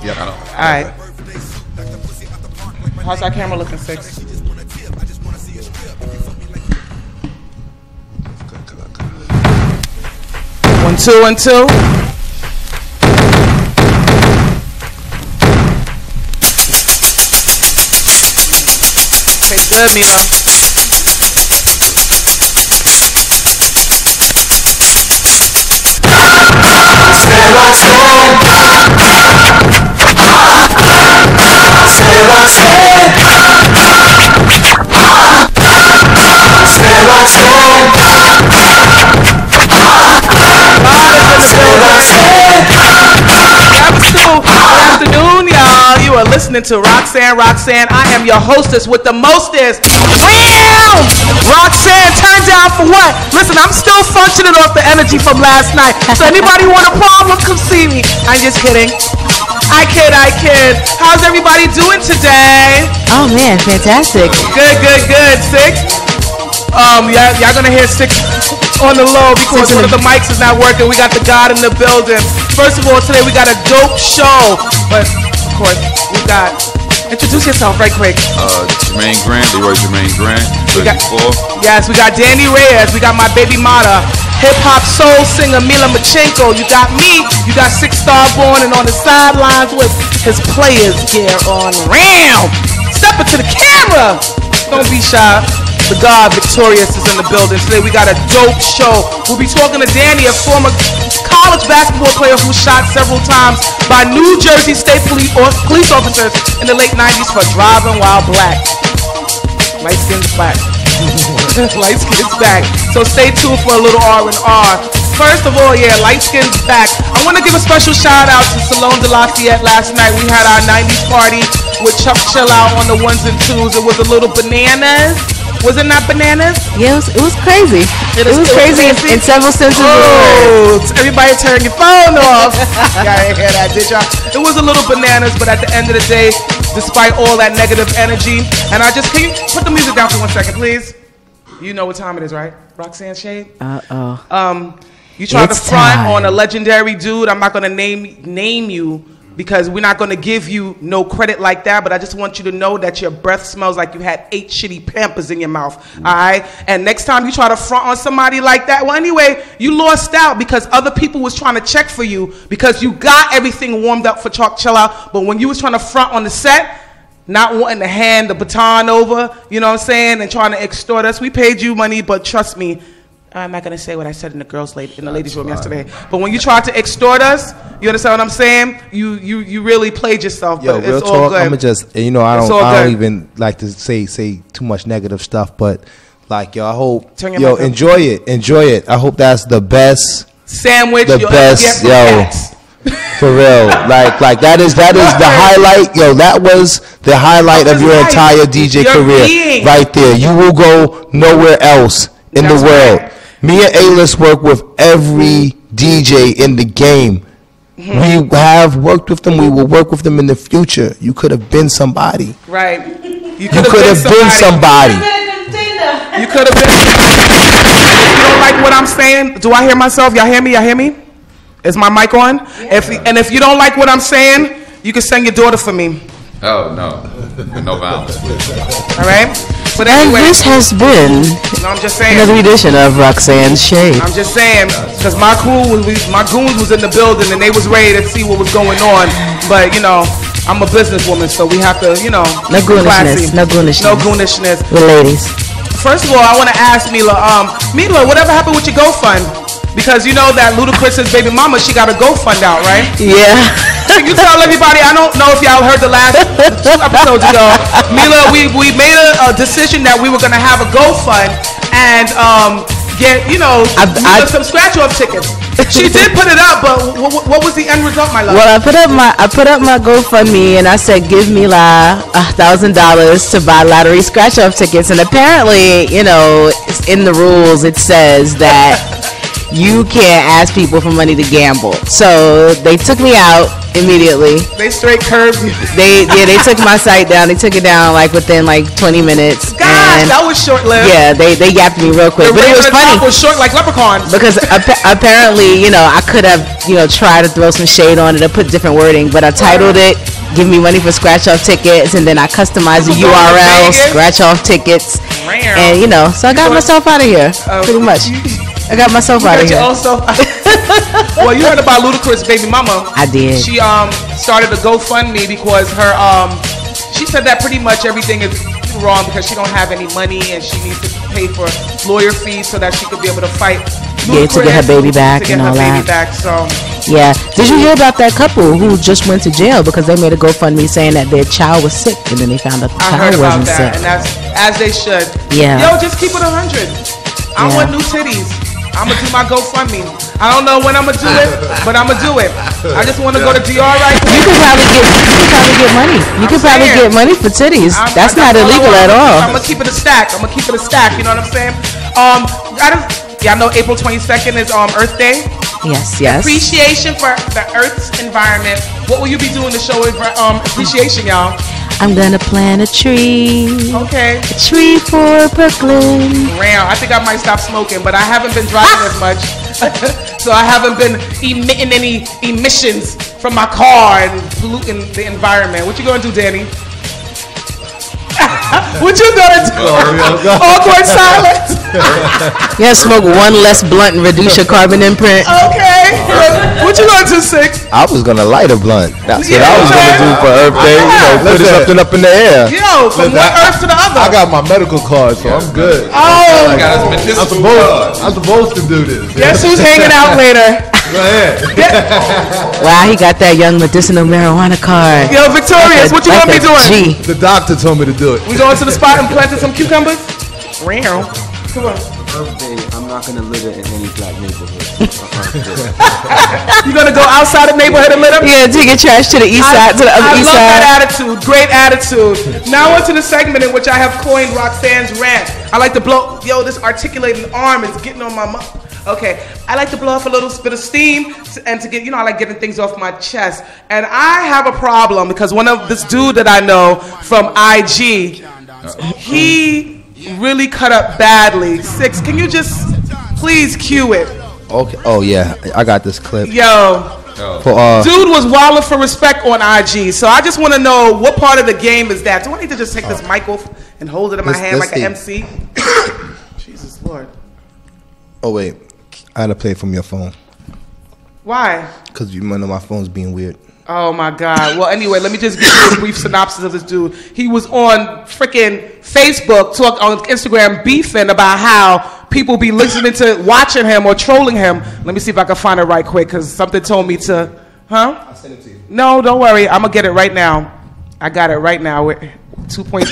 Yep. All right. How's our camera looking, Six? One, two, 1, 2. Tastes good, Mila. Good afternoon, y'all. You are listening to Roxanne Roxanne. I am your hostess with the mostest. Bam! Roxanne, turn down for what? Listen, I'm still functioning off the energy from last night. So anybody want a problem, come see me. I'm just kidding. I kid. How's everybody doing today? Oh man, fantastic. Good. Six. Y'all gonna hear Six on the low because one of the mics is not working. We got the God in the building. First of all, today we got a dope show. But of course, we got. Introduce yourself right quick. Jarmaine Grant, Leroy Jarmaine Grant, 34. Yes, we got Danny Reyes. We got my baby Mata, hip hop soul singer Mila Machenko. You got me. You got Six Starborn, and on the sidelines with his players gear on. Ram! Step into the camera. Don't be shy. The God Victorious is in the building. Today we got a dope show. We'll be talking to Danny, a former college basketball player who shot several times by New Jersey State police officers in the late 90s for driving while black. Light skin's back. Light skin's back. So stay tuned for a little R&R. First of all, light skin's back. I want to give a special shout out to Salone de Lafayette last night. We had our 90s party with Chuck Chill Out on the 1s and 2s. It was a little bananas. Was it not bananas? Yeah, it was crazy. It was crazy in several senses. Oh, everybody turn your phone off. Y'all ain't hear that, did y'all? It was a little bananas, but at the end of the day, despite all that negative energy, and can you put the music down for 1 second, please? You know what time it is, right? Roxanne Shade? You tried to front on a legendary dude. I'm not going to name you, because we're not going to give you no credit like that, but I just want you to know that your breath smells like you had 8 shitty Pampers in your mouth, all right? And next time you try to front on somebody like that, well, anyway, you lost out because other people was trying to check for you because you got everything warmed up for Chalk Chill Out, but when you was trying to front on the set, not wanting to hand the baton over, you know what I'm saying, and trying to extort us, we paid you money, but trust me, I'm not gonna say what I said in the ladies' room yesterday. But when you tried to extort us, you understand what I'm saying? You really played yourself. Yo, but real it's talk. all good. I'ma just I don't even like to say too much negative stuff, but like I hope enjoy it. I hope that's the best sandwich. The best, for real. Like that is the highlight. Yo, that was the highlight of your entire DJ career right there. You will go nowhere else in the world. Right. Me and A-List work with every DJ in the game. Mm-hmm. We have worked with them. We will work with them in the future. You could have been somebody. Right. You could have been somebody. You could have been. You don't like what I'm saying? Do I hear myself? Y'all hear me? Is my mic on? Yeah. If you don't like what I'm saying, you can send your daughter for me. Oh, no. No violence, please. All right? But anyway, and this has been another edition of Roxanne Shade. I'm just saying, because my goons was in the building and they was ready to see what was going on. But, I'm a businesswoman, so we have to, No goonishness. No goonishness. With ladies. First of all, I want to ask Mila, whatever happened with your GoFund? Because you know that Ludacris's baby mama, she got a GoFund out, right? Yeah. Can you tell everybody, I don't know if y'all heard the last 2 episodes ago, Mila, we made a decision that we were going to have a GoFund and get, some scratch-off tickets. She did put it up, but what was the end result, my love? Well, I put up my GoFundMe and I said, give Mila $1,000 to buy lottery scratch-off tickets. And apparently, in the rules, it says that you can't ask people for money to gamble. So they took me out immediately. They straight curbed you. They took my site down. They took it down like within like 20 minutes. Gosh, that was short lived. Yeah, they yapped me real quick. The but it was funny. Was short like leprechauns. Because apparently, I could have, tried to throw some shade on it or put different wording, but I titled it "Give Me Money for Scratch Off Tickets," and then I customized the URL "Scratch Off Tickets," and so I got myself out of here. Pretty much, I got myself out of here. Well, you heard about Ludacris' baby mama. I did. She started a GoFundMe because her she said that pretty much everything is wrong because she don't have any money and she needs to pay for lawyer fees so that she could be able to fight. To get her baby back and all that. Yeah. Did you hear about that couple who just went to jail because they made a GoFundMe saying that their child was sick and then they found out the child wasn't sick? And that's as they should. Yeah. Yo, just keep it 100. I want new titties. I'm gonna do my GoFundMe. I don't know when I'm gonna do it, but I'm gonna do it. I just want to go to DR right now. You can probably get money. You can probably get money for titties. That's not illegal at all. I'm gonna keep it a stack. You know what I'm saying? Y'all know April 22nd is Earth Day. Yes. Appreciation for the Earth's environment. What will you be doing to show appreciation, y'all? I'm gonna plant a tree. Okay. A tree for Brooklyn. I think I might stop smoking, but I haven't been driving as much. So I haven't been emitting any emissions from my car and polluting the environment. What you gonna do, Danny? What you gonna do? Awkward silence. You gotta smoke one less blunt and reduce your carbon imprint. Okay. What you gonna do, Six? I was gonna light a blunt. That's what I was gonna do for Earth Day. Put something up in the air. Yo, from one Earth to the other. I got my medical card, so I'm good. Oh, I'm supposed to do this. Guess who's hanging out later? Go ahead. Wow, he got that young medicinal marijuana card. Yo, Victorious, what you gonna be doing? The doctor told me to do it. We going to the spot and planting some cucumbers? Come on. Birthday, I'm not gonna litter in any black neighborhood. You gonna go outside the neighborhood and litter? Yeah, take your trash to the east side, to the other east side. I love that attitude. Great attitude. Now on to the segment in which I have coined Roxanne's rant. I like to blow. Yo, this articulating arm is getting on my mouth. Okay, I like to blow off a little bit of steam and to get, I like getting things off my chest. And I have a problem because this dude that I know from IG, he really cut up badly. Six, can you just please cue it? Okay. Oh yeah, I got this clip. Yo. Dude was wilding for respect on IG, so I just want to know what part of the game is that? Do I need to just take this mic off and hold it in my hand like an MC? Jesus Lord. Oh wait, I had to play from your phone. Why? Because you know my phone's being weird. Oh my God. Well, anyway, let me just give you a brief synopsis of this dude. He was on freaking Facebook, on Instagram, beefing about how people be watching him or trolling him. Let me see if I can find it right quick, because something told me to, I'll send it to you. No, don't worry. I'm going to get it right now. I got it right now with 2.5.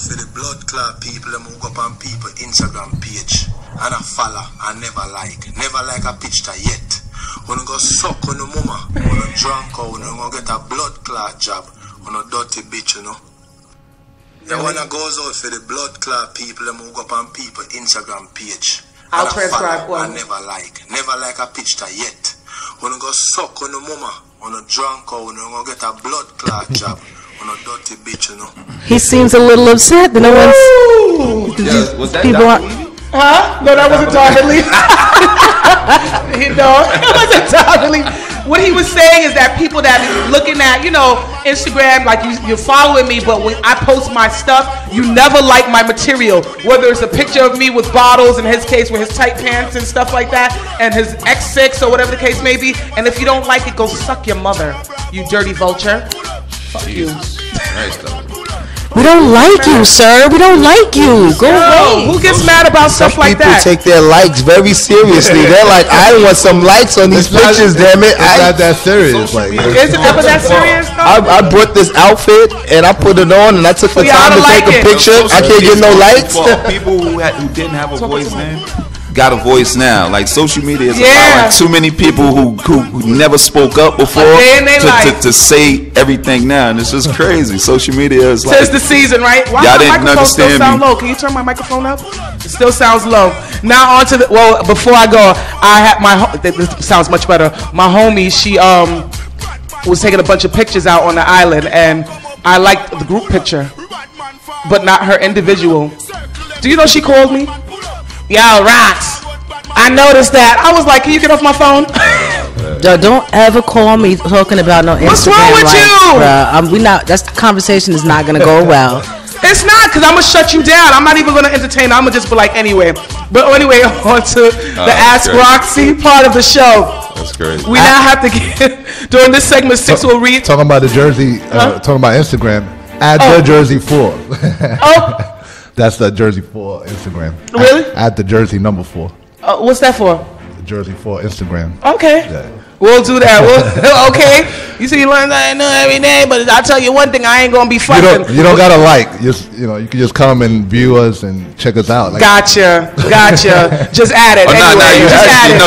For the blood clot people, them who go up on people Instagram page and I follow and never like a picture yet. When you go suck on the mama, when you drunk or when you go get a blood clot job, when you dirty bitch, The one that goes out for the blood clot people, them who go up on people Instagram page. I'll transcribe one. I never like a picture yet. When you go suck on the mama, when you drunk or when you go get a blood clot job. On a dirty bitch, He seems a little upset that no one's. Was that people Huh? No, that wasn't Dr. Lee. No, it wasn't Dr. Lee. What he was saying is that people that are looking at, Instagram, like you're following me, but when I post my stuff, you never like my material. Whether it's a picture of me with bottles, in his case with his tight pants and stuff like that, and his X6 or whatever the case may be. And if you don't like it, go suck your mother, you dirty vulture. Fuck you. Nice though. We don't like you, sir. We don't like you. Go away. Who gets mad about stuff like that? Some people take their likes very seriously. They're like, I want some likes on these pictures, damn it. It's not that serious. Is it ever that serious, though? I bought this outfit and I put it on and I took the time to take a picture. I can't get no likes. People who didn't have a voice, man. got a voice now. Like social media is allowing too many people who never spoke up before to say everything now, and it's just crazy. Social media is like, tis the season, right? Why y'all my didn't microphone still understand sound me. low? Can you turn my microphone up? It still sounds low. Now on to the, well, before I go, I had my, this sounds much better. My homie, she was taking a bunch of pictures out on the island, and I liked the group picture, but not her individual. Do you know she called me? Yo, Rox, I noticed that. I was like, can you get off my phone? Yo, don't ever call me talking about no Instagram. What's wrong with you? Bruh, we not. That conversation is not gonna go well. It's not, because I'm going to shut you down. I'm not even going to entertain. I'm going to just be like, anyway. But anyway, on to the Ask Roxy part of the show. That's crazy. We now have to get, during this segment, Six will read. Talking about the jersey, talking about Instagram, add the jersey 4. That's the jersey 4 Instagram. Really? Add the jersey number 4. What's that for? The jersey 4 Instagram. Okay. Yeah. We'll do that. Okay. You see, you learn that I know every day, but I'll tell you one thing, I ain't going to be fucking. You don't got to like. Just, you can just come and view us and check us out. Like, Gotcha. Just add it.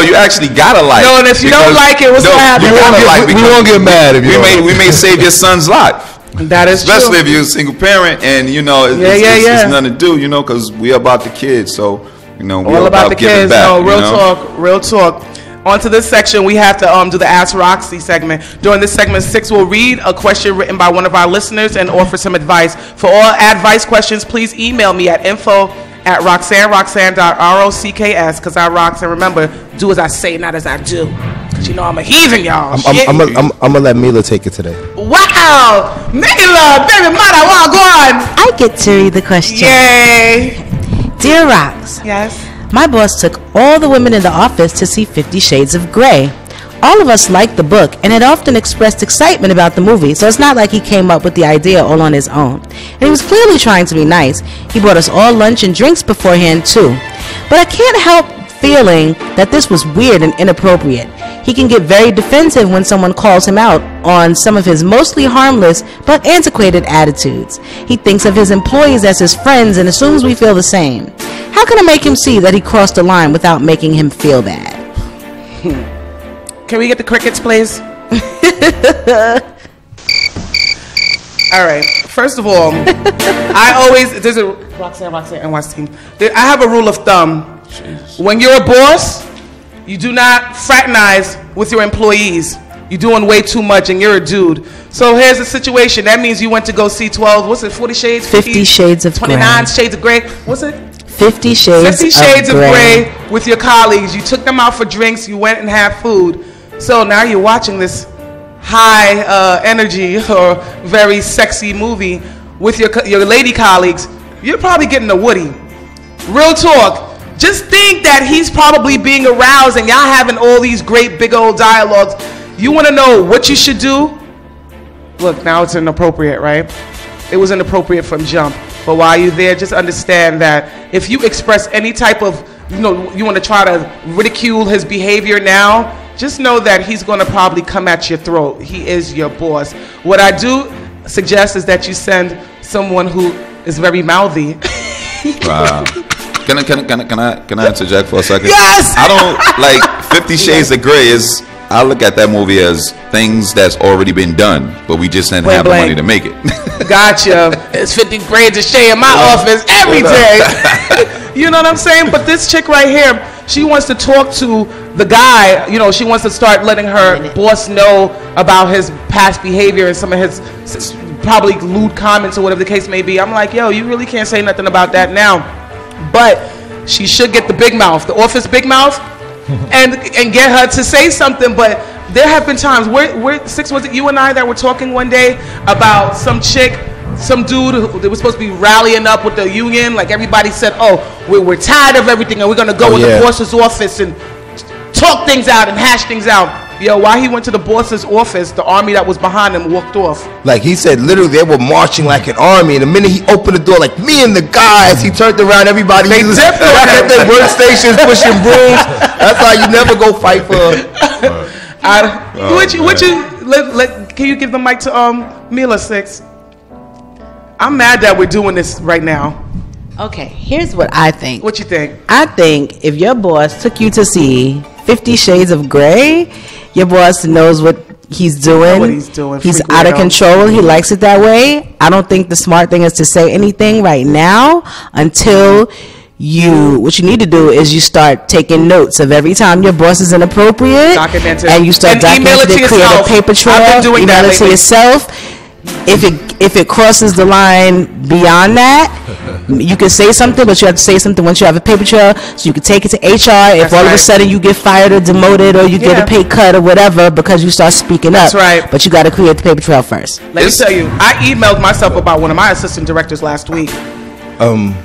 You actually got to like. No, and if you don't like it, what's going to happen? We won't get mad if you we may save your son's life. That is especially true. if you're a single parent and it's nothing to do, because we about the kids, so we all about the kids. Back, no, real talk. On to this section, we have to do the Ask Roxy segment. During this segment, Six will read a question written by one of our listeners and offer some advice. For all advice questions, please email me at info@RoxanneRoxanne.ROCKS, because I rocks, and remember, do as I say, not as I do. Because you know I'm a heathen, y'all. I'm gonna let Mila take it today. Wow! Mila, baby mother, well, go on. I get to read the question. Yay! Dear Rox. Yes? My boss took all the women in the office to see 50 Shades of Grey. All of us liked the book and had often expressed excitement about the movie, so it's not like he came up with the idea all on his own. And he was clearly trying to be nice. He bought us all lunch and drinks beforehand too. But I can't help feeling that this was weird and inappropriate. He can get very defensive when someone calls him out on some of his mostly harmless but antiquated attitudes. He thinks of his employees as his friends and assumes we feel the same. How can I make him see that he crossed the line without making him feel bad? Can we get the crickets, please? All right. First of all, there's a Roxanne and Watch team. I have a rule of thumb. Jeez. When you're a boss, you do not fraternize with your employees. You're doing way too much and you're a dude. So here's the situation. That means you went to go see 40 Shades? 50 Shades of 29 Shades of Grey. What's it? 50 Shades of Grey with your colleagues. You took them out for drinks. You went and had food. So now you're watching this high energy or very sexy movie with your lady colleagues. You're probably getting a Woody. Real talk. Just think that he's probably being aroused and y'all having all these great big old dialogues. You want to know what you should do? Look, now it's inappropriate, right? It was inappropriate from jump. But while you're there, just understand that if you express any type of, you want to try to ridicule his behavior now, just know that he's going to probably come at your throat. He is your boss. What I do suggest is that you send someone who is very mouthy. Wow. Can I interject for a second? Yes! I don't like 50 Shades of Grey I look at that movie as things that's already been done, but we just didn't have the money to make it. Gotcha. It's 50 grades of shade in my office every day. You know what I'm saying? But this chick right here, she wants to talk to the guy. She wants to start letting her boss know about his past behavior and some of his probably lewd comments or whatever the case may be. I'm like, yo, you really can't say nothing about that now. But she should get the big mouth, the office big mouth, and get her to say something. But there have been times where Six, was it you and I that were talking one day about some chick, some dude who they were supposed to be rallying up with the union. Like everybody said, oh, we're tired of everything and we're gonna go in the boss's office and talk things out and hash things out. Yo, while he went to the boss's office, the army that was behind him walked off. Like he said, literally they were marching like an army. And the minute he opened the door, like me and the guys, he turned around. Everybody they dipped on at their workstations pushing brooms. That's why you never go fight for. Can you give the mic to Mila, Six? I'm mad that we're doing this right now. Okay, here's what I think. What you think? I think if your boss took you to see 50 Shades of Grey, your boss knows what he's doing. He's out of control. He likes it that way. I don't think the smart thing is to say anything right now until what you need to do is you start taking notes of every time your boss is inappropriate, and you start documenting it, create a paper trail, email it to yourself. If it crosses the line beyond that, you can say something, but you have to say something once you have a paper trail, so you can take it to HR. If all of a sudden you get fired or demoted or you get a pay cut or whatever because you start speaking up. That's right. But you got to create the paper trail first. Let me tell you, I emailed myself about one of my assistant directors last week.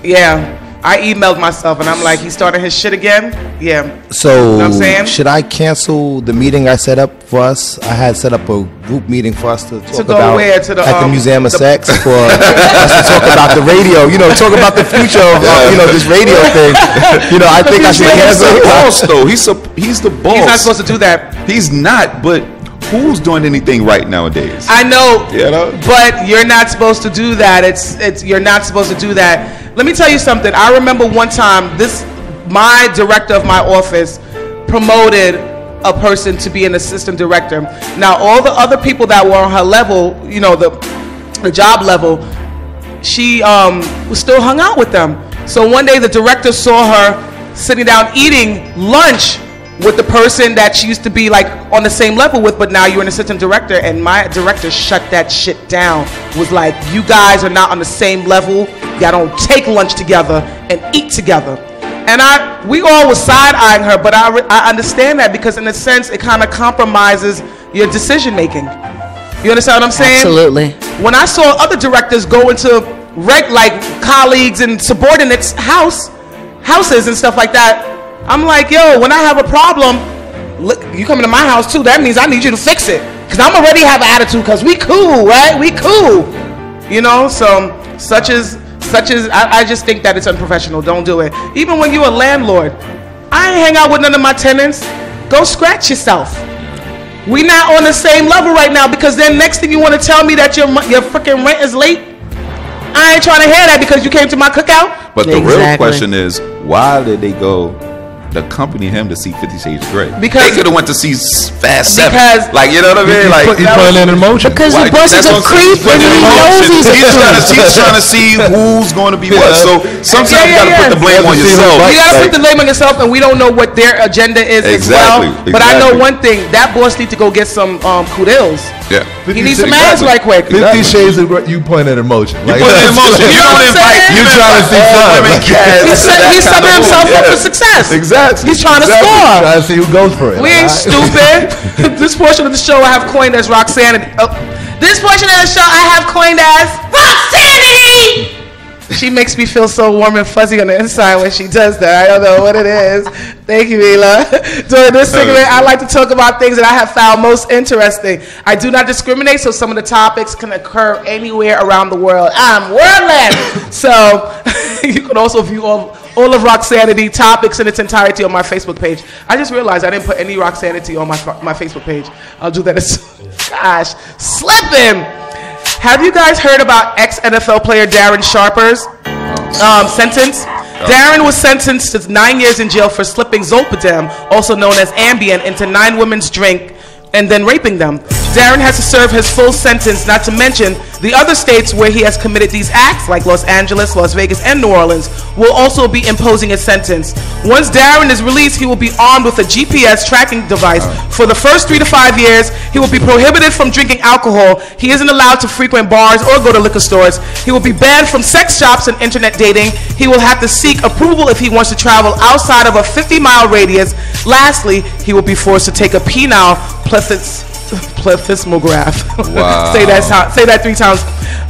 Yeah. I emailed myself and I'm like, he's starting his shit again? Yeah. So, you know what I'm saying? Should I cancel the meeting I set up for us? I had set up a group meeting for us to talk about at the Museum of Sex for us to talk about the radio, talk about the future of, this radio thing. I think I should cancel it. Boss, though. He's the boss. He's not supposed to do that. He's not, but who's doing anything right nowadays? I know, but you're not supposed to do that. You're not supposed to do that. Let me tell you something. I remember one time, my director of my office promoted a person to be an assistant director. Now, all the other people that were on her level, the job level, she was still hung out with them. So one day the director saw her sitting down eating lunch with the person that she used to be like on the same level with, but now you're an assistant director, and my director shut that shit down. Was like, you guys are not on the same level. Y'all don't take lunch together and eat together. And we all was side-eyeing her, but I understand that, because in a sense it kind of compromises your decision making. You understand what I'm saying? Absolutely. When I saw other directors go into like colleagues and subordinates' houses and stuff like that, I'm like, yo, when I have a problem, look, you coming to my house too, that means I need you to fix it. Because I'm already have an attitude, because we cool, right? We cool. So such as I just think that it's unprofessional. Don't do it. Even when you're a landlord, I ain't hang out with none of my tenants. Go scratch yourself. We not on the same level right now, because then next thing you want to tell me that your freaking rent is late. I ain't trying to hear that because you came to my cookout. But the real question is, why did they go to accompany him to see 50 Shades of Grey? Because they could have went to see Fast 7. Like, you know what I mean? Like, he's putting it in motion. Because the boss is a creep and he knows he's a creep. He's trying to see who's going to be what. So sometimes you got to put the blame on yourself. You got to put the blame on yourself, and we don't know what their agenda is as well. But I know one thing: that boss needs to go get some kudos. Yeah. He needs some ass right quick. 50 Shades of Grey, you pointing in motion. You put it in motion. You don't invite. You trying to see women. He's setting himself up for success. Exactly. He's trying to score. Trying to see who goes for it. We ain't stupid. This portion of the show I have coined as Roxanne. This portion of the show I have coined as Roxanne. She makes me feel so warm and fuzzy on the inside when she does that. I don't know what it is. Thank you, Mila. During this segment, I like to talk about things that I have found most interesting. I do not discriminate, so some of the topics can occur anywhere around the world. I'm worldland. So you can also view all of Roxanity topics in its entirety on my Facebook page. I just realized I didn't put any Roxanity on my Facebook page. I'll do that as gosh, slipping. Have you guys heard about ex-NFL player Darren Sharper's sentence? Darren was sentenced to 9 years in jail for slipping Zolpidem, also known as Ambien, into 9 women's drink and then raping them. Darren has to serve his full sentence, not to mention the other states where he has committed these acts, like Los Angeles, Las Vegas, and New Orleans, will also be imposing a sentence. Once Darren is released, he will be armed with a GPS tracking device. For the first 3 to 5 years, he will be prohibited from drinking alcohol. He isn't allowed to frequent bars or go to liquor stores. He will be banned from sex shops and internet dating. He will have to seek approval if he wants to travel outside of a 50-mile radius. Lastly, he will be forced to take a penile plethysmograph. Wow. Say that 3 times.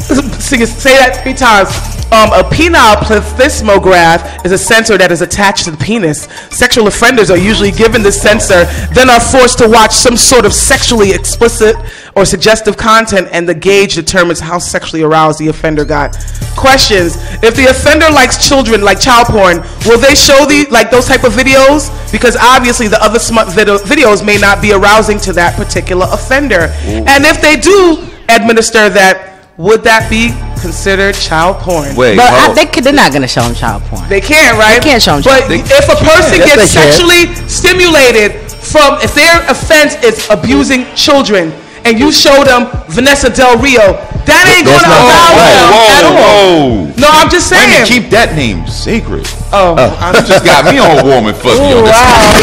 Say that 3 times. A penile plethysmograph is a sensor that is attached to the penis. Sexual offenders are usually given this sensor, then are forced to watch some sort of sexually explicit or suggestive content, and the gauge determines how sexually aroused the offender got. Questions: if the offender likes children, like child porn, will they show those type of videos? Because obviously the other smut videos may not be arousing to that particular offender. Ooh. And if they do administer that, would that be considered child porn. Wait, but they're not going to show them child porn. They can't, right? They can't show them child porn. But if a person gets sexually stimulated from, if their offense is abusing children, and you show them Vanessa Del Rio, that ain't going to allow them at all. No, I'm just saying. Why you keep that name sacred? You just got me all warm and fuzzy. Wow.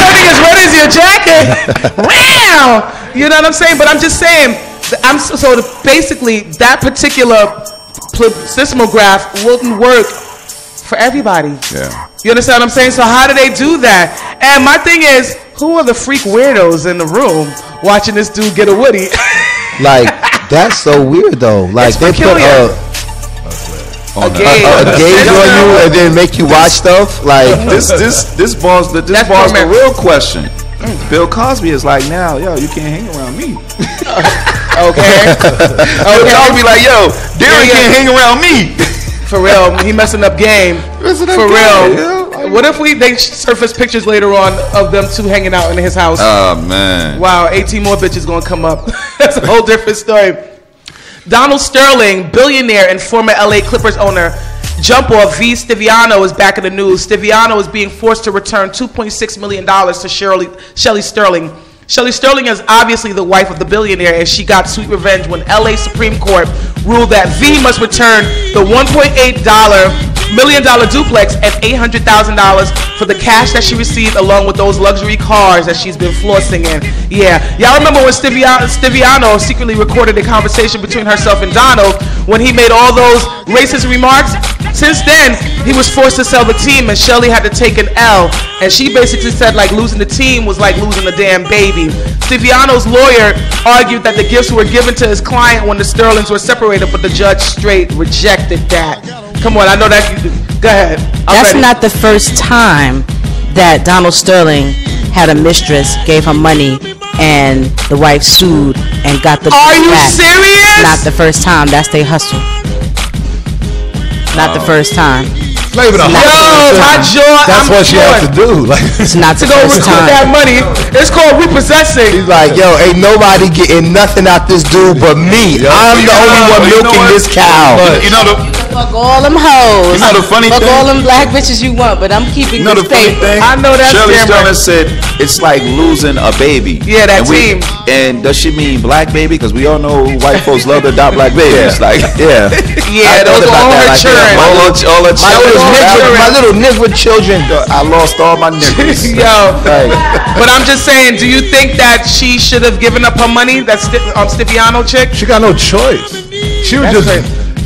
Something as red as your jacket. Wow. You know what I'm saying? But I'm just saying, basically, that particular seismograph wouldn't work for everybody. Yeah. You understand what I'm saying? So how do they do that? And my thing is, who are the freak weirdos in the room watching this dude get a woody? Like, that's so weird though. Like, they put a gauge on you and then make you watch stuff. Like, this bars the real question. Bill Cosby is like, now, yo, you can't hang around me. Okay. Bill Cosby like, yo, Darren can't hang around me. For real, he messing up game. For real. Yeah. What if they surface pictures later on of them two hanging out in his house? Oh, man. Wow, 18 more bitches gonna come up. That's a whole different story. Donald Sterling, billionaire and former LA Clippers owner, jump off V. Stiviano is back in the news. Stiviano is being forced to return $2.6 million to Shelley Sterling. Shelley Sterling is obviously the wife of the billionaire, and she got sweet revenge when LA Supreme Court ruled that V must return the $1.8 million duplex and $800,000 for the cash that she received, along with those luxury cars that she's been flossing in. Yeah, y'all remember when Stiviano secretly recorded a conversation between herself and Donald when he made all those racist remarks? Since then, he was forced to sell the team, and Shelley had to take an L. And she basically said, like, losing the team was like losing a damn baby. Stiviano's lawyer argued that the gifts were given to his client when the Sterlings were separated, but the judge straight rejected that. Come on, I know that. Go ahead. That's not the first time that Donald Sterling had a mistress, gave her money, and the wife sued and got the. Are you serious? Not the first time. That's their hustle. Not the first time. Not even a That's what she has to do. Like, it's not to go recoup that money. It's called repossessing. He's like, yo, ain't nobody getting nothing out this dude but me. I'm the only one milking this cow. You know fuck all them hoes. You know the funny fuck thing? all them black bitches you want, but I'm keeping the funny thing? I know that. Shelley Sterling said it's like losing a baby. Yeah, that team. And does she mean black baby? Because we all know white folks love to adopt black babies. Like, yeah. Yeah, those are all her children. All her children. My little nigga children. I lost all my niggas. Yo. Right. But I'm just saying, do you think that she should have given up her money, that Stiviano chick? She got no choice. She was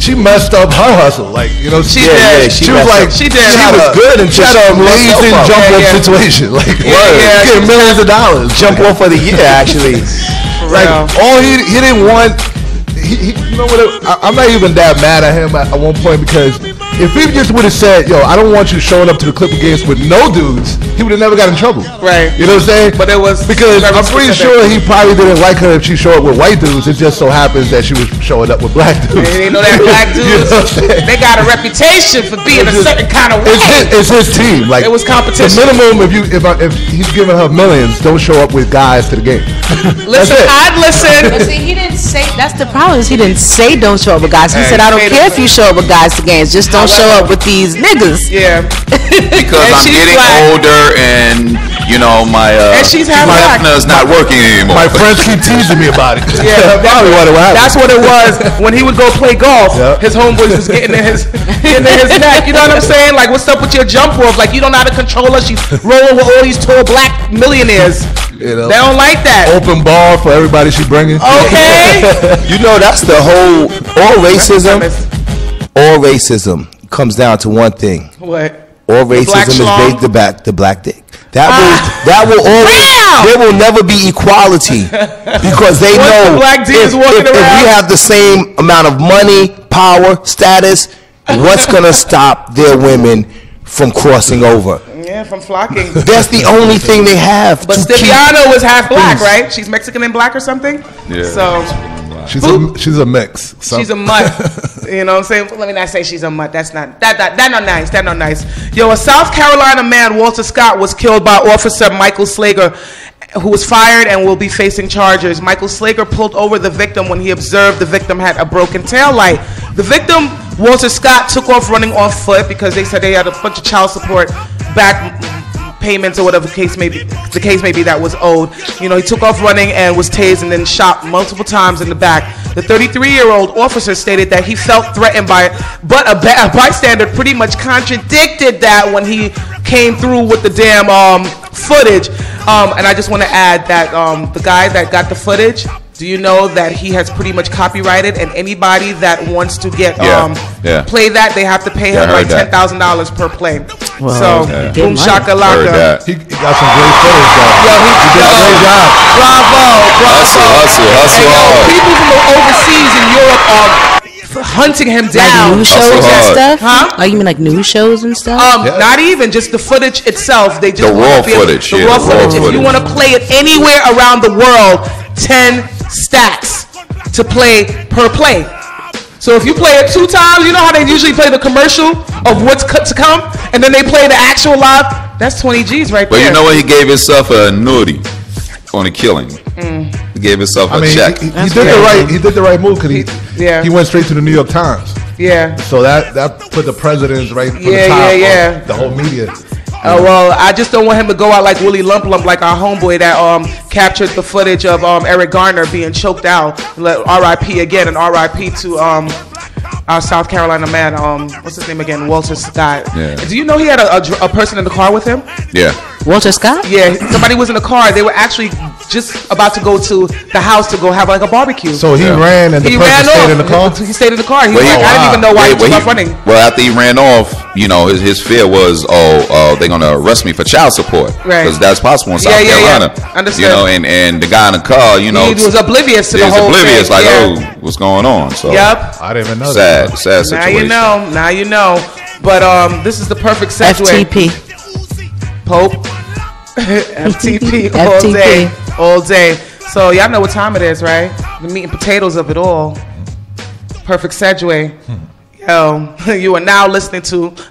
she messed up her hustle. Like, you know, she did. She was like, she did. She was good and she had an amazing jump off situation. Like, getting millions of dollars. Jump off for the year, actually. Like, all he didn't want. You know what? I'm not even that mad at him at one point, because if he just would have said, yo, I don't want you showing up to the Clipper games with no dudes, he would have never got in trouble. Right. You know what I'm saying? But it was because I'm pretty sure he probably didn't like her if she showed up with white dudes. It just so happens that she was showing up with black dudes. They know that black dudes, you know they got a reputation for being a certain kind of way. It's his team. Like, it was competition. The minimum, if he's giving her millions, don't show up with guys to the game. Listen, I'd listen. But see, he didn't say. That's the problem. Is he didn't say don't show up with guys. He said I don't care if you show up with guys to games. Just don't show up with these niggas. Yeah. Because I'm getting older and you know my is not working anymore. My friends keep teasing me about it. Yeah, probably what happened. That's what it was when he would go play golf. Yep. His homeboys was getting in his neck. You know what I'm saying? Like, what's up with your jump off? Like, you don't know how to control her. She's rolling with all these tall black millionaires. You know, they don't like that. Open bar for everybody she bringing. Okay. You know, that's the whole. All racism comes down to one thing. What? All racism is based the black dick. That will always. There will never be equality because they know if we have the same amount of money, power, status, what's gonna stop their women from crossing over? Yeah, from flocking. That's the only thing they have. But Stiviano was half black, right? She's Mexican and black or something. Yeah. So she's a mix. So. She's a mutt. You know what I'm saying? Let me not say she's a mutt. That's not that not nice. That not nice. Yo, a South Carolina man, Walter Scott, was killed by Officer Michael Slager who was fired and will be facing charges. Michael Slager pulled over the victim when he observed the victim had a broken tail light. The victim, Walter Scott, took off running on foot because they said they had a bunch of child support back payments or whatever the case may be that was owed. You know, he took off running and was tased and then shot multiple times in the back. The 33-year-old officer stated that he felt threatened by it, but a bystander pretty much contradicted that when he came through with the damn footage. And I just want to add that the guy that got the footage, do you know that he has pretty much copyrighted, and anybody that wants to get play that, they have to pay him like $10,000 per play. Well, so boom shakalaka. He got some great footage though. Yo, he did a great job. Bravo. Hustle. People from overseas in Europe are hunting him down. Like news shows and stuff? Huh? Oh, you mean like news shows and stuff? Not even just the footage itself. They just the raw footage. The raw footage. If you want to play it anywhere around the world, 10 stacks to play per play. So if you play it 2 times, you know how they usually play the commercial of what's to come, and then they play the actual live. That's 20 G's right there. But you know what? He gave himself a annuity on a killing. He gave himself a check. He did the right move because he went straight to the New York Times. Yeah. So that put the presidents right from the top of the whole media. Well, I just don't want him to go out like Willie Lump Lump, like our homeboy that captured the footage of Eric Garner being choked out. R.I.P. again, and R.I.P. to our South Carolina man. What's his name again? Walter Scott. Yeah. Do you know he had a person in the car with him? Yeah. Walter Scott? Yeah, somebody was in the car. They were actually just about to go to the house to go have like a barbecue. So he ran and the person stayed in the car? He stayed in the car. He was like, I didn't even know why he took off running. Well, after he ran off, you know, his fear was, they're going to arrest me for child support. Right. Because that's possible in South Carolina. Understood. You know, and the guy in the car, you know. He was oblivious to the whole thing. He was oblivious, like, what's going on? So, I didn't even know that. Sad situation. Now you know. But this is the perfect segue. FTP. Pope. FTP all day. So y'all know what time it is, right? The meat and potatoes of it all. Perfect segue. Yo, you are now listening to put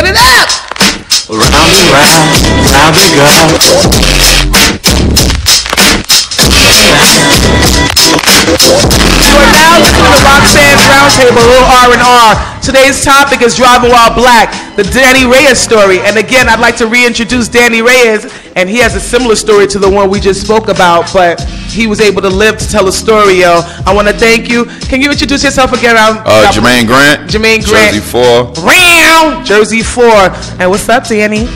it up. Round and round we go. You are now listening to Roxanne's Roundtable, a little R&R. Today's topic is Driving While Black, the Danny Reyes story. And again, I'd like to reintroduce Danny Reyes, and he has a similar story to the one we just spoke about, but he was able to live to tell a story, yo. I want to thank you. Can you introduce yourself again? Jermaine Grant. Jermaine Grant. Jersey 4. Round! Jersey 4. And what's up, Danny?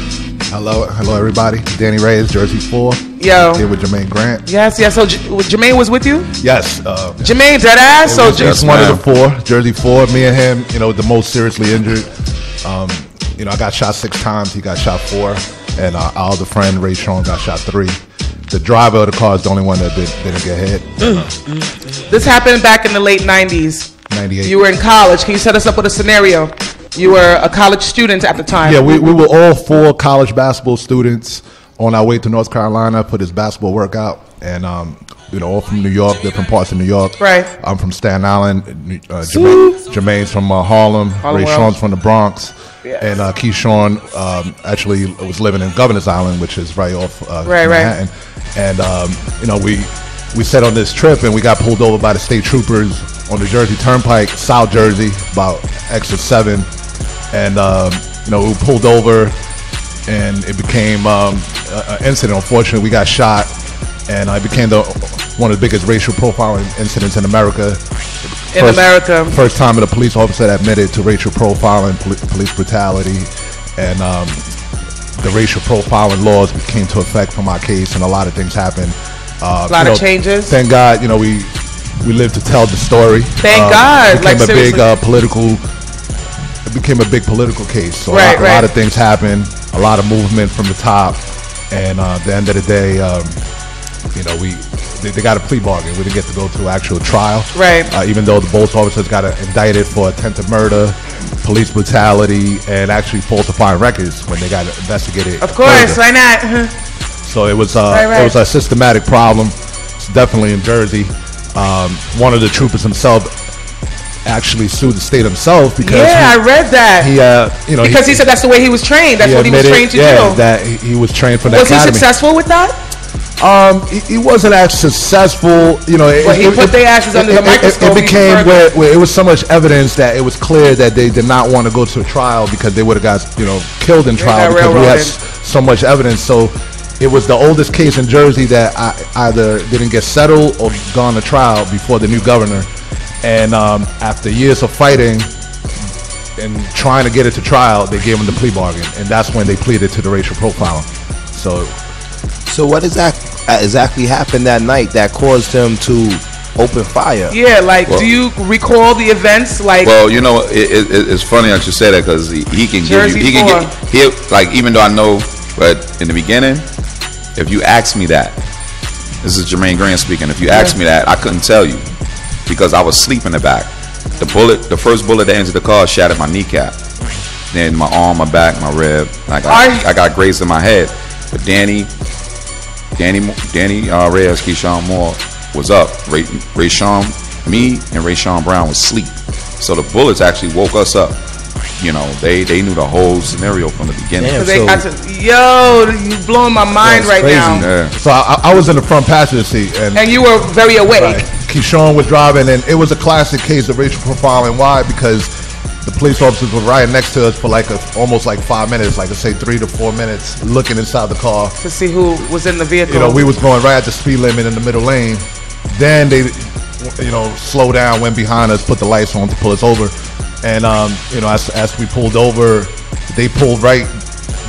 Hello, everybody. Danny Reyes, Jersey 4. Yo. Here with Jermaine Grant. Yes. So Jermaine was with you? Yes. Jermaine, dead ass? So just one of the 4, Jersey 4. Me and him, you know, the most seriously injured. You know, I got shot 6 times. He got shot 4. And our other friend, Ray Sean, got shot 3. The driver of the car is the only one that didn't get hit. This happened back in the late 90s. 98. You were in college. Can you set us up with a scenario? You were a college student at the time. Yeah, we were all 4 college basketball students on our way to North Carolina for this basketball workout. And, you know, all from New York, different parts of New York. Right. I'm from Staten Island. Jermaine's from Harlem. Ray Sean's from the Bronx. Yes. And Keyshawn actually was living in Governor's Island, which is right off Manhattan. And, you know, we set on this trip and we got pulled over by the state troopers on the Jersey Turnpike, South Jersey, about exit 7. And, you know, we pulled over and it became an incident. Unfortunately, we got shot and it became one of the biggest racial profiling incidents in America. First time that a police officer admitted to racial profiling, police brutality, and the racial profiling laws came to effect from our case, and a lot of things happened. A lot of changes. Thank God, you know, we lived to tell the story. Thank God. It became a big political case. So a lot of things happened, a lot of movement from the top, and at the end of the day, you know, they got a plea bargain. We didn't get to go to actual trial. Right. Even though both officers got indicted for attempted murder, police brutality, and actually falsifying records when they got investigated. Of course, why not? So it was it was a systematic problem. It's definitely in Jersey. One of the troopers himself actually sued the state himself because I read that. He because he said that's the way he was trained. That's what he was trained to do. Yeah, that he was trained for that. Was he successful with that? He wasn't as successful, But he put their asses under the microscope. It became where it was so much evidence that it was clear that they did not want to go to a trial because they would have got killed in trial because we had so much evidence. So it was the oldest case in Jersey that either didn't get settled or gone to trial before the new governor. And after years of fighting and trying to get it to trial, they gave him the plea bargain, and that's when they pleaded to the racial profiling. So what exactly happened that night that caused him to open fire? Yeah, do you recall the events? Well, it's funny that you say that because he can give you, even though I know, but in the beginning, if you asked me that, this is Jarmaine Grant speaking. If you asked me that, I couldn't tell you because I was asleep in the back. The first bullet that entered the car shattered my kneecap, then my arm, my back, my rib. I got grazed in my head. But Danny Reyes, Keyshawn Moore was up. Me and Rayshawn Brown was asleep. So the bullets actually woke us up. They knew the whole scenario from the beginning. You blowing my mind right crazy. now. Yeah. So I was in the front passenger seat, and you were very awake. Right. Keyshawn was driving, and it was a classic case of racial profiling. Why? Because the police officers were right next to us for almost 5 minutes, let's say 3 to 4 minutes, looking inside the car to see who was in the vehicle. We was going right at the speed limit in the middle lane. Then they, slowed down, went behind us, put the lights on to pull us over. And as we pulled over, they pulled right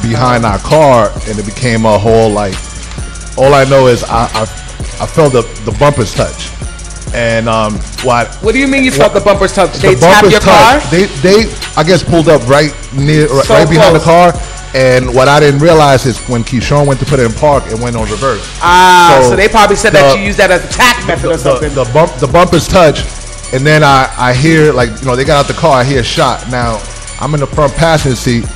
behind our car, and it became a whole all I know is I felt the bumpers touch. And what do you mean you felt the bumpers touch? They tapped your car? They I guess pulled up right behind the car. And what I didn't realize is when Keyshawn went to put it in park, it went on reverse. So they probably said that you used that as a tack method or something. The bumpers touch. And then I hear, they got out the car, I hear a shot. Now, I'm in the front passenger seat.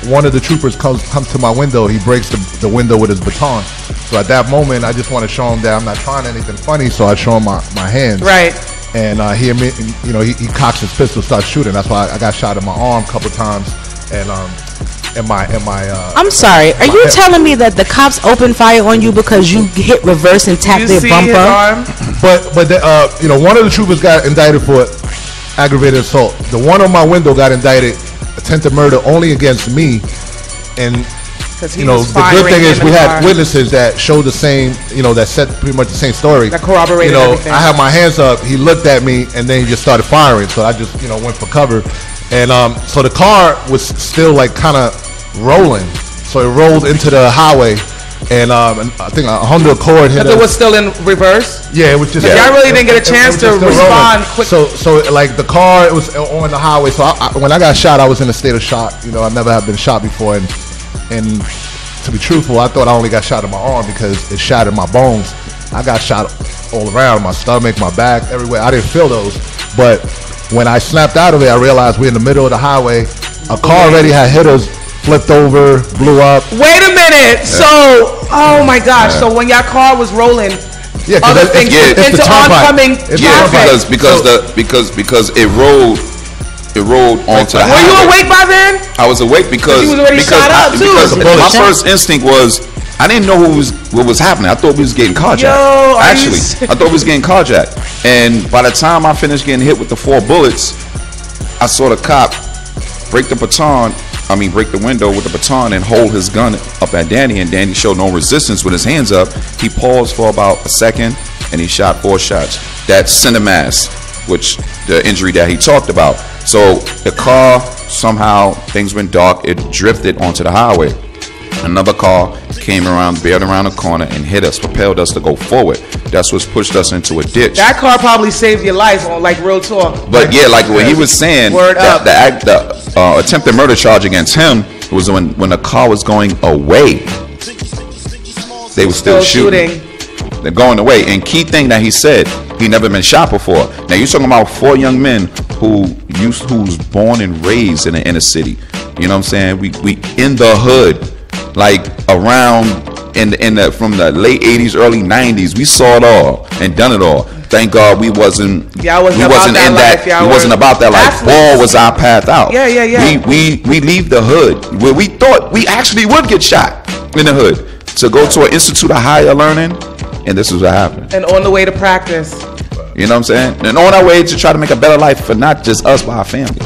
One of the troopers comes to my window. He breaks the window with his baton. So at that moment, I just want to show him that I'm not trying anything funny, so I show him my hands. Right. And he cocks his pistol, starts shooting. That's why I got shot in my arm a couple times. And I'm sorry. Are you telling me that the cops opened fire on you because you hit reverse and tapped their bumper? But one of the troopers got indicted for aggravated assault. The one on my window got indicted attempted murder only against me. And the good thing is we had witnesses that showed the same, that said pretty much the same story. That corroborated everything. I had my hands up. He looked at me and then he just started firing. So I just went for cover. And so the car was still kind of rolling. So it rolled into the highway, and I think a Honda Accord hit us. But it was still in reverse? Yeah, it was just. Y'all really didn't get a chance to respond quick. So the car, it was on the highway. So when I got shot, I was in a state of shock. I never have been shot before, and to be truthful, I thought I only got shot in my arm because it shattered my bones. I got shot all around, my stomach, my back, everywhere. I didn't feel those, but when I snapped out of it, I realized we're in the middle of the highway. A car already had hit us, flipped over, blew up. Wait a minute. Yeah. So, oh my gosh. Yeah. So when your car was rolling, other things into oncoming traffic. Because it rolled onto the highway. Were you awake by then? I was awake because he was already shot up too. Because my first instinct was I didn't know what was happening. I thought we was getting carjacked. I thought we was getting carjacked. And by the time I finished getting hit with the 4 bullets, I saw the cop break the window with the baton and hold his gun up at Danny, and Danny showed no resistance with his hands up. He paused for about a second, and he shot 4 shots. That sent him mass, which the injury that he talked about. So the car, somehow, things went dark. It drifted onto the highway. Another car came around, bailed around the corner, and hit us, propelled us to go forward. That's what's pushed us into a ditch. That car probably saved your life on real talk. But yeah, what he was saying, the attempted murder charge against him was when the car was going away. They were still shooting. They're going away. And key thing that he said, he never been shot before. Now you're talking about 4 young men who's born and raised in the inner city. You know what I'm saying? We in the hood. Around from the late 80s, early 90s. We saw it all and done it all. Thank God we wasn't in that. We wasn't about that life. Ball was our path out. Yeah. We leave the hood where we thought we actually would get shot in the hood to go to an institute of higher learning, and this is what happened. And on the way to practice. You know what I'm saying? And on our way to try to make a better life for not just us, but our family.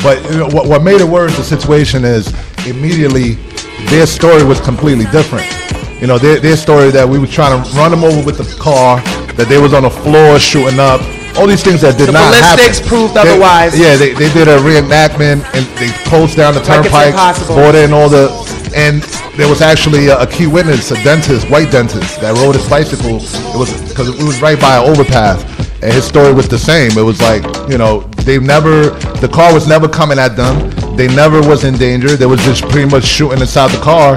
But you know, what made it worse, the situation is immediately their story was completely different. You know, their story that we were trying to run them over with the car, that they was on the floor shooting up, all these things that did not happen. The ballistics proved otherwise. Yeah, they did a reenactment and they closed down the turnpike, brought in all the, and there was actually a key witness, a dentist, white dentist, that rode his bicycle. It was because it was right by an overpass, and his story was the same. It was like, you know, the car was never coming at them. They never was in danger. They was just pretty much shooting inside the car,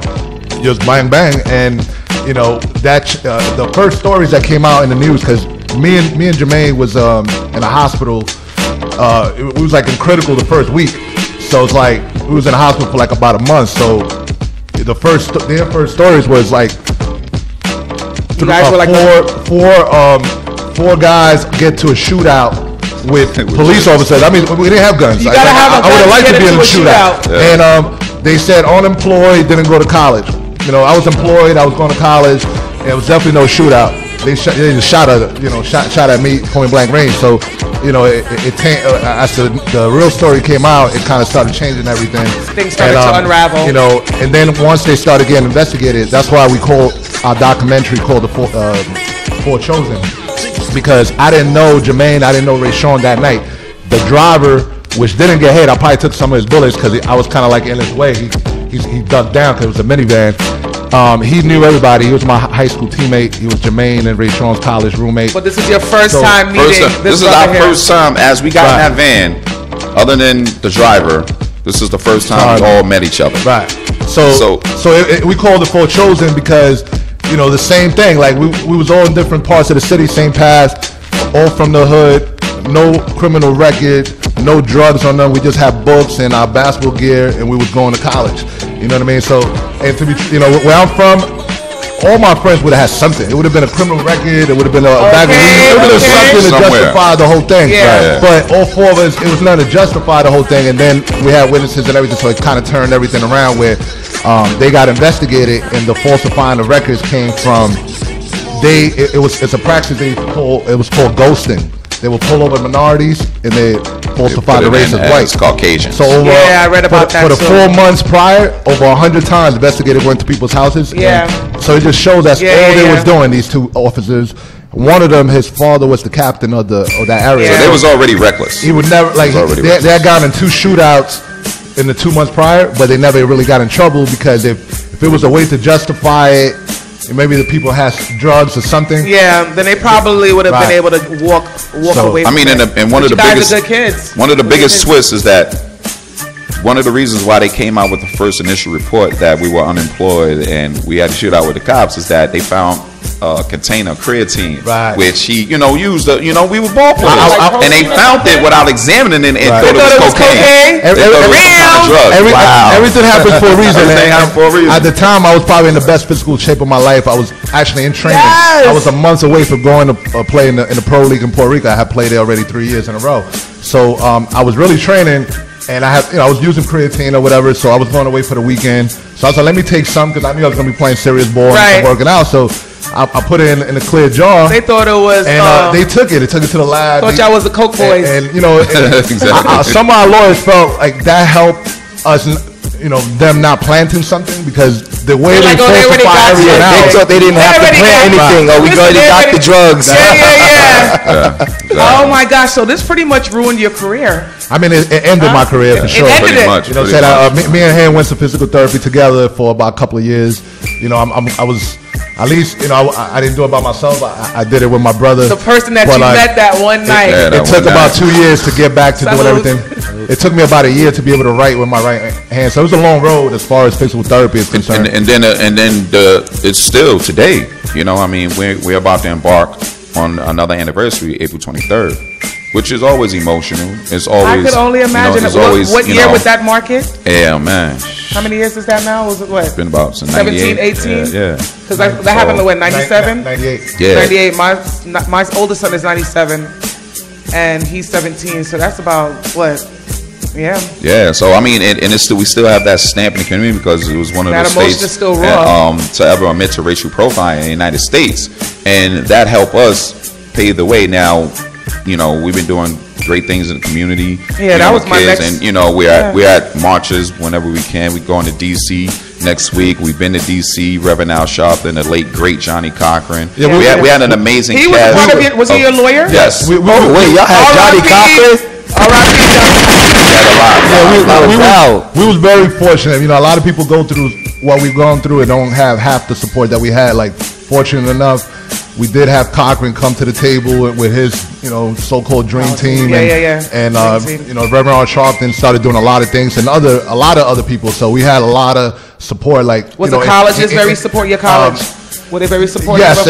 just bang bang. And you know that the first stories that came out in the news, because me and Jarmaine was in a hospital. It was like in critical the first week, so it's like we was in a hospital for like about a month. So their first stories was like four guys get to a shootout with police officers. I mean, we didn't have guns. You gotta have a gun. I would have liked to be in a shootout. Yeah. And they said unemployed, didn't go to college. You know, I was employed, I was going to college, and it was definitely no shootout. They just shot at me point blank range. So, you know, as the real story came out, it kind of started changing everything. Things started to unravel. You know, and then once they started getting investigated, that's why we call our documentary called The Four Chosen. Because I didn't know Jarmaine, I didn't know Reyes that night. The driver, which didn't get hit, I probably took some of his bullets because I was kind of like in his way. He ducked down because it was a minivan. He knew everybody. He was my high school teammate. He was Jarmaine and Reyes college roommate. But this is your first time meeting this is our first time as we got in that van. Other than the driver, this is the first time we all met each other. Right. So we called The Four Chosen because, you know, the same thing. Like we was all in different parts of the city, same path, all from the hood, no criminal record, no drugs on them. We just had books and our basketball gear, and we was going to college. You know what I mean? So, and to be, you know, where I'm from, all my friends would have had something. It would have been a criminal record. It would have been a bag of weed. It would have been something to justify the whole thing. Yeah. But all four of us, it was nothing to justify the whole thing. And then we had witnesses and everything, so it kind of turned everything around where they got investigated, and the falsifying of records came from it's a practice it was called ghosting. They will pull over minorities and they falsify the race as white. Caucasian. So I read about that. For the 4 months prior, over 100 times, investigators went to people's houses. Yeah. So it just shows that's all they was doing. These two officers. One of them, his father was the captain of that area. So they was already reckless. He would never they had gotten in 2 shootouts in the 2 months prior, but they never really got in trouble because if it was a way to justify it. Maybe the people had drugs or something. Yeah, then they probably would have been able to walk away from it. And one of the biggest good kids. One of the biggest twists is that one of the reasons why they came out with the first initial report that we were unemployed and we had to shoot out with the cops is that they found a container of creatine, which he, you know, used. We were ball players, and they found it without examining it and thought it was cocaine. Everything happens for a reason. At the time, I was probably in the best physical shape of my life. I was actually in training. I was a month away from going to play in the pro league in Puerto Rico. I had played there already 3 years in a row. So I was really training. And I was using creatine or whatever, so I was going away for the weekend. So I was like, let me take some because I knew I was going to be playing serious ball and working out. So I put it in a clear jar. They thought it was, and they took it. They took it to the lab. Thought y'all was the Coke boys. And you know, some of our lawyers felt like that helped us. You know, them not planting something because the way they falsify everything out. They thought they didn't have to plant anything. We already got the drugs. Oh my gosh! So this pretty much ruined your career. I mean, it ended my career for sure. It ended much. You know, me and him went to physical therapy together for about a couple of years. You know, I was. At least, you know, I didn't do it by myself. I did it with my brother. The person that you met that one night. It took about 2 years to get back to doing everything. It took me about a year to be able to write with my right hand. So it was a long road as far as physical therapy is concerned. And then it's still today. You know, I mean, we're about to embark on another anniversary, April 23rd. which is always emotional. It's always. I could only imagine. It's always, what year would that mark it? Yeah, man. How many years is that now? Was it what? It's been about 17, 18? Yeah. Because that happened in what, 97? 98. Yeah. 98. My oldest son is 97, and he's 17. So that's about what? Yeah. Yeah. So I mean, and it's still, we still have that stamp in the community because it was one of the states is still raw. to ever admit to racial profiling in the United States, and that helped us pave the way. Now, we've been doing great things in the community. Yeah, that was my next. And we're at marches whenever we can. We going to DC next week. We've been to DC. Reverend Al Sharpton, the late great Johnny Cochran. Yeah, we had an amazing. He was part of it. Was he your lawyer? Yes. Wait, y'all had Johnny Cochran? We was very fortunate. A lot of people go through what we've gone through and don't have half the support that we had. Like, fortunate enough, we did have Cochran come to the table with his, so-called dream team. And Reverend Al Sharpton started doing a lot of things, and a lot of other people. So we had a lot of support. Like, was the colleges very support your college? Were they very supportive? Yes,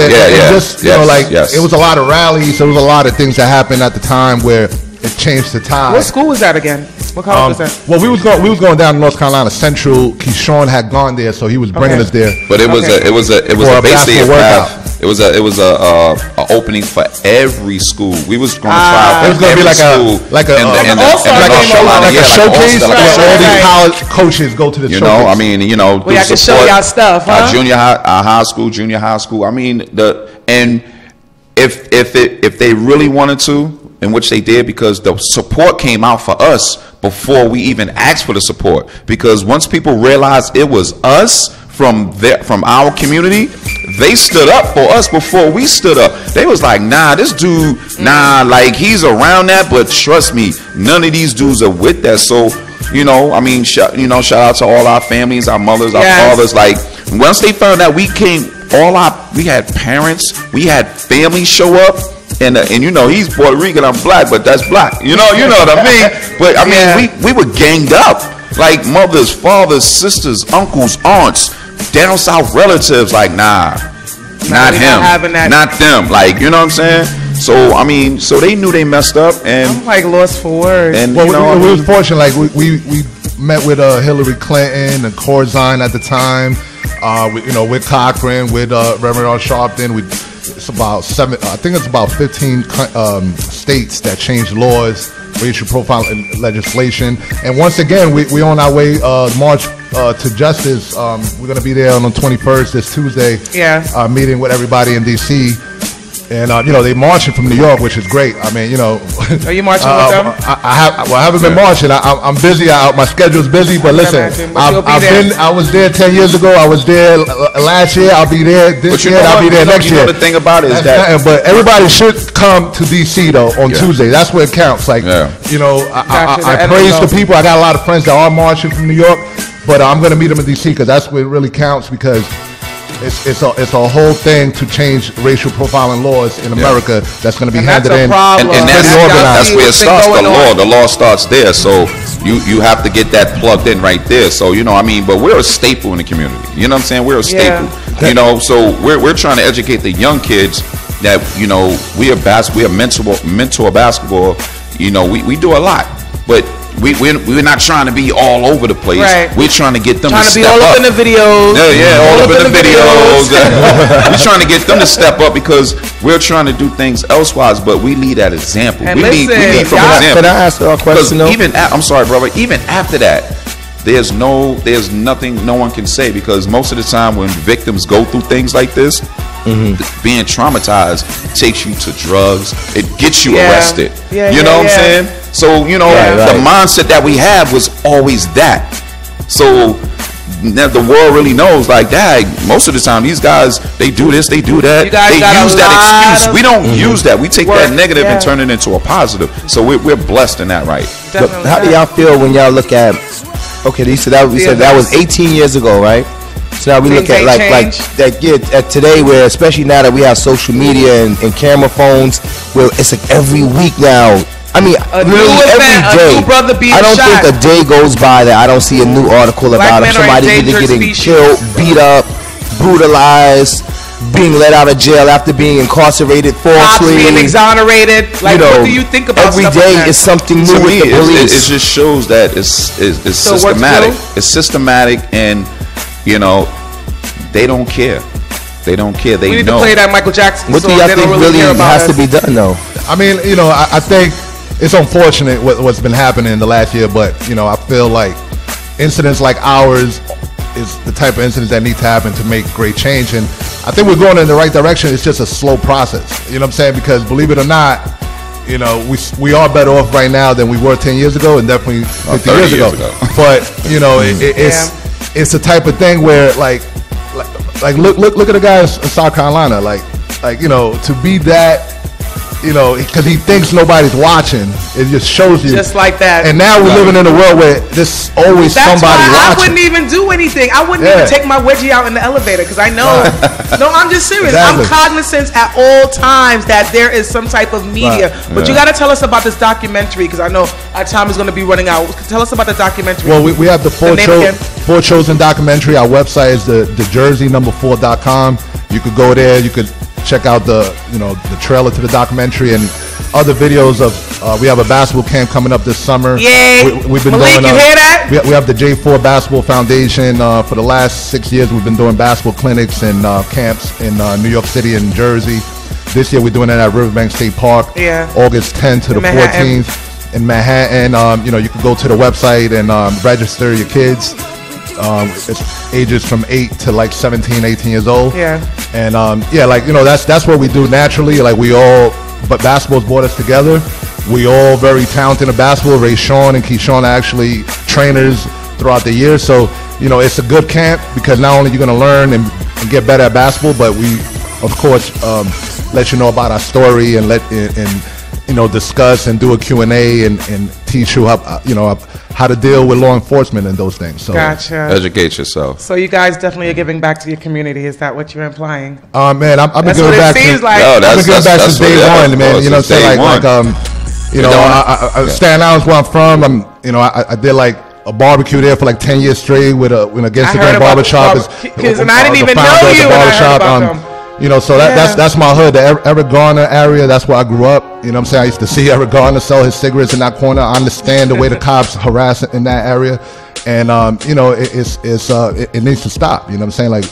yes. It was a lot of rallies. There was a lot of things that happened at the time where it changed the tide. What school was that again? What college was that? Well, we was going down to North Carolina Central. Keyshawn had gone there, so he was bringing us there. But it was basically a workout. It was a opening for every school. We was going to try. It was going to be like a showcase. All these college coaches go to the showcase. I mean, we have to show y'all stuff, huh? High school, junior high school. I mean, if they really wanted to, in which they did, because the support came out for us before we even asked for the support. Because once people realized it was us from our community, they stood up for us before we stood up. They was like, nah, this dude, like he's around that, but trust me, none of these dudes are with that. So, I mean, shout out to all our families, our mothers, our fathers. Like, once they found out we had parents, we had families show up. And he's Puerto Rican, I'm black, but that's black. You know what I mean? But I mean, we were ganged up, like mothers, fathers, sisters, uncles, aunts, down south relatives. Like, nah, not him, not them. Like, you know what I'm saying? So I mean, so they knew they messed up, and I'm like lost for words. And we was fortunate. Like we met with Hillary Clinton and Corzine at the time. With Cochran, with Reverend Al Sharpton. It's about 15 states that changed laws, racial profiling legislation, and once again we on our way march to justice. We're gonna be there on the 21st, this Tuesday. Meeting with everybody in DC. And they marching from New York, which is great. I mean, Are you marching with them? I haven't been marching. I'm busy. My schedule's busy. But listen, I was there 10 years ago. I was there last year. I'll be there this year. I'll be there next year. The thing about it is that, but everybody should come to DC though on Tuesday. That's where it counts. Like, I praise the people. I got a lot of friends that are marching from New York, but I'm gonna meet them in DC because that's where it really counts, because it's a whole thing to change racial profiling laws in America that's going to be handed in. And that's where it starts. The law starts there. So you have to get that plugged in right there. So but we're a staple in the community. You know what I'm saying? We're a staple. So we're trying to educate the young kids that we are mentor basketball. We do a lot, but we're not trying to be all over the place. Right. We're trying to get them to step up. All up in the videos. All up in the videos. We're trying to get them to step up because we're trying to do things elsewise, but we need that example. And we need from example. Can I ask a question? I'm sorry, brother. Even after that, there's nothing no one can say, because most of the time when victims go through things like this, being traumatized takes you to drugs. It gets you arrested. You know what I'm saying? So the mindset that we have was always that. So now the world really knows, like, dang, most of the time these guys, they do this, they do that, they use that excuse. We don't use that. We take that negative and turn it into a positive. So we're blessed in that, right? But how do y'all feel when y'all look at? Okay, we said that was 18 years ago, right? So now we look at like today, where especially now that we have social media and camera phones, where it's like every week now. I mean, literally every day. I don't think a day goes by that I don't see a new article about somebody either getting killed, beat up, brutalized. being let out of jail after being incarcerated falsely, being exonerated. Like, what do you think about every day like is something new to with me, the police? It just shows that it's systematic. It's systematic, and they don't care. They don't care. They we need know. to play that Michael Jackson What song. do y'all think really has to be done, though? I mean, I think it's unfortunate what's been happening in the last year, but I feel like incidents like ours is the type of incidents that need to happen to make great change, and I think we're going in the right direction. It's just a slow process. You know what I'm saying? Because believe it or not, we are better off right now than we were 10 years ago, and definitely 50 years ago. But it's the type of thing where like look at the guy in South Carolina, like to be that. Because he thinks nobody's watching. It just shows you. Just like that. And now we're living in a world where there's always somebody watching. I wouldn't even do anything. I wouldn't even take my wedgie out in the elevator because I know. No, I'm just serious. Exactly. I'm cognizant at all times that there is some type of media. Right. But you got to tell us about this documentary because I know our time is going to be running out. Tell us about the documentary. Well, we have the four chosen documentary. Our website is the jersey4.com. You could go there. You could check out the trailer to the documentary and other videos of. We have a basketball camp coming up this summer. Yay! We've been Malik, doing. You hear that? We have the J4 Basketball Foundation. For the last 6 years, we've been doing basketball clinics and camps in New York City and Jersey. This year, we're doing it at Riverbank State Park. Yeah. August 10th to the 14th in Manhattan. You can go to the website and register your kids. It's ages from 8 to like 17, 18 years old. Yeah. And that's what we do naturally. Like but basketball's brought us together. We all very talented in basketball. Ray Sean and Keyshawn are actually trainers throughout the year. So, it's a good camp because not only you're going to learn and get better at basketball, but we, of course, let you know about our story and discuss and do a Q&A and teach you how to deal with law enforcement and those things. So gotcha. Educate yourself. So you guys definitely are giving back to your community. Is that what you're implying? Man, I've been giving back. I've been giving back since day one, man. You know what I'm saying? Staten Island's where I'm from. I did like a barbecue there for like 10 years straight with Against the Grain Barbershop. And I didn't even know you when I heard about them. So that's my hood, the Eric Garner area. That's where I grew up. You know what I'm saying? I used to see Eric Garner sell his cigarettes in that corner. I understand the way the cops harass in that area. And, it needs to stop. You know what I'm saying?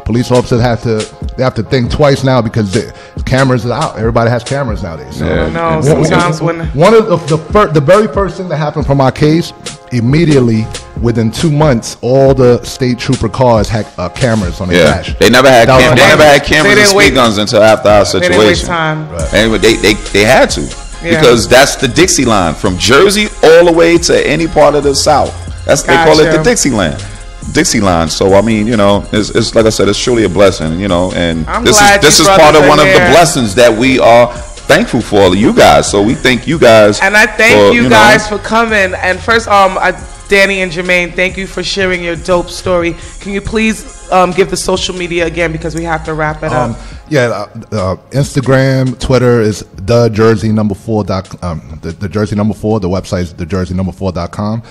Police officers have to think twice now because the cameras are out. Everybody has cameras nowadays. So sometimes one of the very first thing that happened from our case, immediately within 2 months, all the state trooper cars had cameras on the dash. They never had cameras and speed guns until after our situation. They didn't waste time. Right. Anyway, they had to because that's the Dixie line from Jersey all the way to any part of the South. They call it the Dixie line. So I mean, it's like I said, it's truly a blessing. And this is part of one of the blessings that we are thankful for you guys. So we thank you guys. And I thank you guys for coming. And first, Danny and Jarmaine, thank you for sharing your dope story. Can you please give the social media again because we have to wrap it up? Instagram, Twitter is the Jersey number 4. The Jersey number 4. The website is thejersey4.com.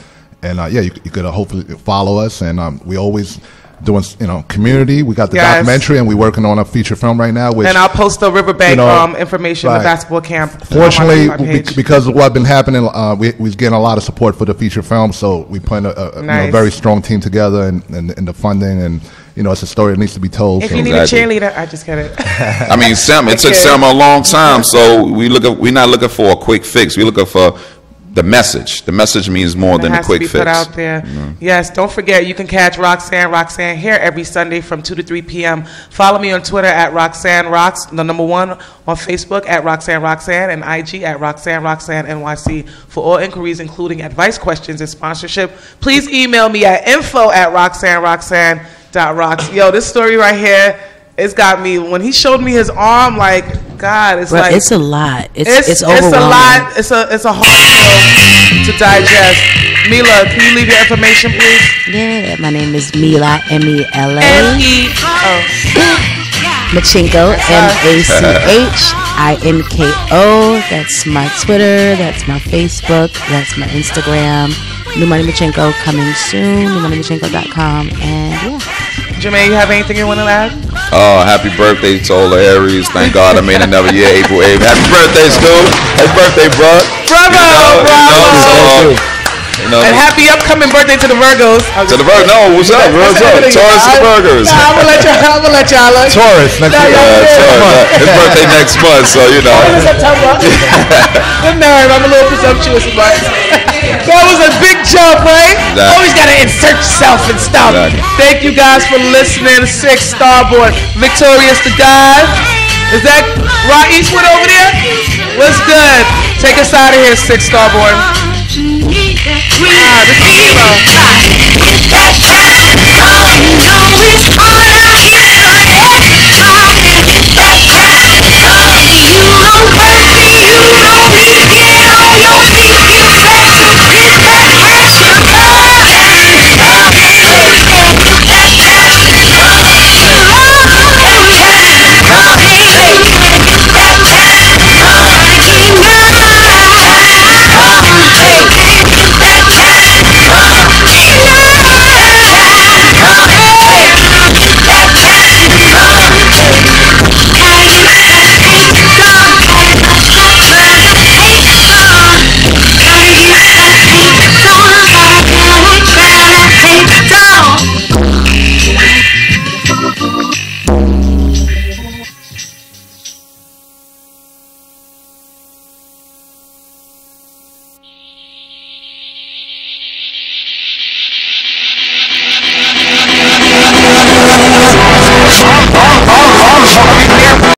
And you could hopefully follow us. And we always doing community. We got the documentary, and we're working on a feature film right now. And I'll post the Riverbank information, the basketball camp. Fortunately, because of what's been happening, we're getting a lot of support for the feature film. So we put a very strong team together and the funding, and it's a story that needs to be told. If you need a cheerleader, I just get it. I mean, Sam, it took Sam a long time. So we're not looking for a quick fix. We're looking for the message. The message means more than a quick fix. Put out there. Yes, don't forget, you can catch Roxanne here every Sunday from 2 to 3 p.m. Follow me on Twitter at Roxanne Rox, the number 1, on Facebook at Roxanne Roxanne, and IG at Roxanne Roxanne NYC. For all inquiries, including advice, questions, and sponsorship, please email me at info@roxanneroxanne.rocks. Yo, this story right here, it's got me. When he showed me his arm, like, God, it's like it's a lot. It's overwhelming. It's a lot. It's a hard pill to digest. Mila, can you leave your information, please? Yeah, my name is Mila, M-E-L-A. M-E-O. Machinko, M-A-C-H-I-N-K-O. That's my Twitter. That's my Facebook. That's my Instagram. New Money Machinko coming soon. NewMoneyMachinko.com. And yeah. Jarmaine, you have anything you want to add? Happy birthday to all the Aries. Thank God I made another year, April 8th. Happy birthday, Stu. Happy birthday, bro. Bravo. And happy upcoming birthday to the Virgos. To the Virgos. No, what's up? What's up? Taurus to the Virgos. I'm going to let y'all look. Taurus. Next month. His birthday next month, so you know. Good nerve. I'm a little presumptuous about it. That was a big jump, right? Exactly. Always got to insert yourself and stuff. Exactly. Thank you guys for listening. 6 Starboard. Victorious the God. Is that Reyes over there? What's good? Take us out of here, 6 Starboard. This is Hero.